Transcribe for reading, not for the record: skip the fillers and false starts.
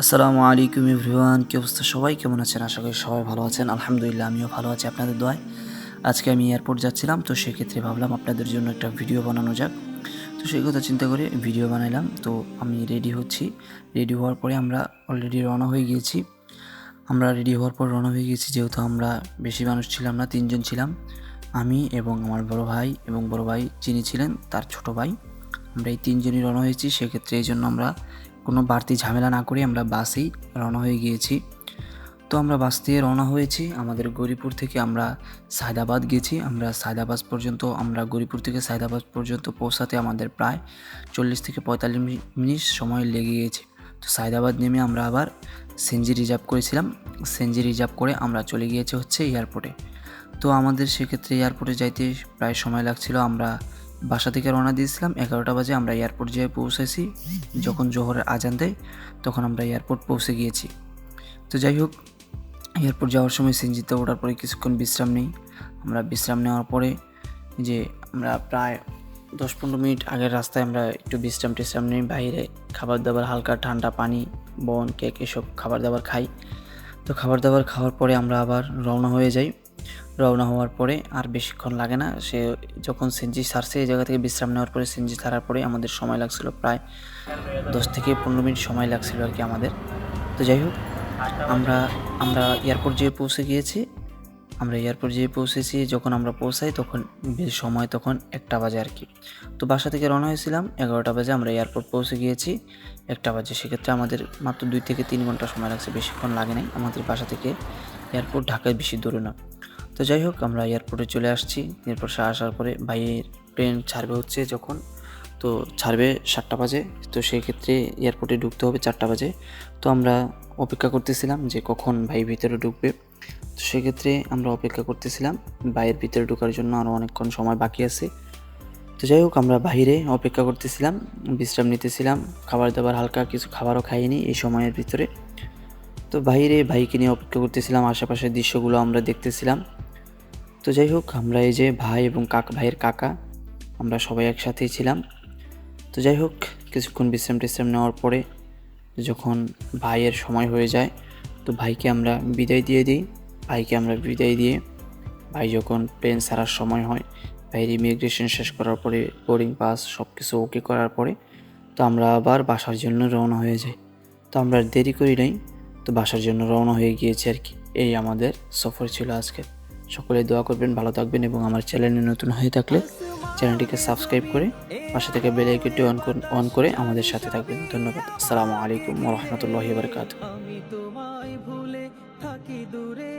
আসসালামু আলাইকুম এভরিওয়ান, কি অবস্থা? সবাই কেমন আছেন? আশা করি সবাই ভালো আছেন। আলহামদুলিল্লাহ আমিও ভালো আছি আপনাদের দোয়ায়। আজকে আমি এয়ারপোর্ট যাচ্ছিলাম, তো সেক্ষেত্রে ভাবলাম আপনাদের জন্য একটা ভিডিও বানানো যাক। তো সেই কথা চিন্তা করে ভিডিও বানাইলাম। তো আমি রেডি হচ্ছি। রেডি হওয়ার পরে আমরা অলরেডি রওনা হয়ে গিয়েছি। আমরা রেডি হওয়ার পর রওনা হয়ে গেছি, যেহেতু আমরা বেশি মানুষ ছিলাম না, 3 জন ছিলাম। আমি এবং আমার বড় ভাই এবং বড় ভাই যিনি ছিলেন তার ছোট ভাই। আমরা এই 3 জনই রওনা হয়েছি। সেক্ষেত্রে এইজন্য আমরা কোনো বাড়তি ঝামেলা না করে আমরা বাসেই রওনা হয়ে গিয়েছি। তো আমরা বাস দিয়ে রওনা হয়েছি। আমাদের গৌরীপুর থেকে আমরা সায়দাবাদ গেছি। আমরা গৌরীপুর থেকে সায়দাবাদ পর্যন্ত পৌঁছাতে আমাদের প্রায় 40 থেকে 45 মিনিট সময় লেগে গিয়েছে। তো সায়দাবাদ নেমে আমরা আবার সিএনজি রিজার্ভ করেছিলাম। সিএনজি রিজার্ভ করে আমরা চলে গিয়েছি হচ্ছে এয়ারপোর্টে। তো আমাদের সেক্ষেত্রে এয়ারপোর্টে যাইতে প্রায় সময় লাগছিল। আমরা বাসা থেকে রওনা দিয়েছিলাম 11টা বাজে। আমরা এয়ারপোর্ট যেয়ে পৌঁছেছি যখন জোহরের আজান দেয়, তখন আমরা এয়ারপোর্ট পৌঁছে গিয়েছি। তো যাই হোক, এয়ারপোর্ট যাওয়ার সময় সিএনজিতে ওঠার পরে কিছুক্ষণ বিশ্রাম নিই। আমরা বিশ্রাম নেওয়ার পরে যে আমরা প্রায় 10-15 মিনিট আগের রাস্তায় আমরা একটু বিশ্রাম নিই। বাইরে খাবার দাবার, হালকা ঠান্ডা পানি, বন, কেক এসব খাবার দাবার খাই। তো খাবার দাবার খাওয়ার পরে আমরা আবার রওনা হয়ে যাই। রওনা হওয়ার পরে আর বেশিক্ষণ লাগে না। সে যখন সিএনজি ছাড়ছে, এই জায়গা থেকে বিশ্রাম নেওয়ার পরে সিএনজি ছাড়ার পরে আমাদের সময় লাগছিল প্রায় 10 থেকে 15 মিনিট সময় লাগছিল আর কি আমাদের। তো যাই হোক, আমরা আমরা এয়ারপোর্ট যেয়ে পৌঁছে গিয়েছি। আমরা এয়ারপোর্ট যেয়ে পৌঁছেছি। যখন আমরা পৌঁছাই তখন সময় তখন 1টা বাজে আর কি। তো বাসা থেকে রওনা হয়েছিলাম 11টা বাজে। আমরা এয়ারপোর্ট পৌঁছে গিয়েছি 1টা বাজে। সেক্ষেত্রে আমাদের মাত্র 2 থেকে 3 ঘন্টা সময় লাগছে, বেশিক্ষণ লাগে নাই। আমাদের বাসা থেকে এয়ারপোর্ট ঢাকায় বেশি দূরে না। তো যাই হোক, আমরা এয়ারপোর্টে চলে আসছি। এরপর আসার পরে ভাইয়ের ট্রেন ছাড়বে হচ্ছে যখন, তো ছাড়বে 7টা বাজে। তো সেই ক্ষেত্রে এয়ারপোর্টে ঢুকতে হবে 4টা বাজে। তো আমরা অপেক্ষা করতেছিলাম যে কখন ভাই ভিতরে ঢুকবে। তো সেক্ষেত্রে আমরা অপেক্ষা করতেছিলাম ভাইয়ের ভিতরে ঢোকার জন্য, আরও অনেকক্ষণ সময় বাকি আছে। তো যাই হোক, আমরা বাইরে অপেক্ষা করতেছিলাম, বিশ্রাম নিতেছিলাম। খাবার দাবার, হালকা কিছু খাবারও খাইনি এই সময়ের ভিতরে। তো বাইরে ভাইকে নিয়ে অপেক্ষা করতেছিলাম, আশেপাশের দৃশ্যগুলো আমরা দেখতেছিলাম। তো যাই হোক, আমরা এই যে ভাই এবং ভাইয়ের কাকা, আমরা সবাই একসাথেই ছিলাম। তো যাই হোক, কিছুক্ষণ বিশ্রাম নেওয়ার পরে যখন ভাইয়ের সময় হয়ে যায়, তো ভাইকে আমরা বিদায় দিয়ে ভাই যখন প্লেন ছাড়ার সময় হয়, ভাইয়ের ইমিগ্রেশন শেষ করার পরে, বোর্ডিং পাস সব কিছু ওকে করার পরে, তো আমরা আবার বাসার জন্য রওনা হয়ে যাই। তো আমরা দেরি করি নাই, তো বাসার জন্য রওনা হয়ে গিয়েছি আর কি। এই আমাদের সফর ছিল আজকে। সকলে দোয়া করবেন, ভালো থাকবেন, এবং আমার চ্যানেলে নতুন হয়ে থাকলে চ্যানেলটিকে সাবস্ক্রাইব করে পাশে থেকে বেল আইকনটি অন করে আমাদের সাথে থাকবেন। ধন্যবাদ। আসসালামু আলাইকুম ওয়া রাহমাতুল্লাহি ওয়া বারাকাতুহু। আমি তোমায় ভুলে থাকি দূরে।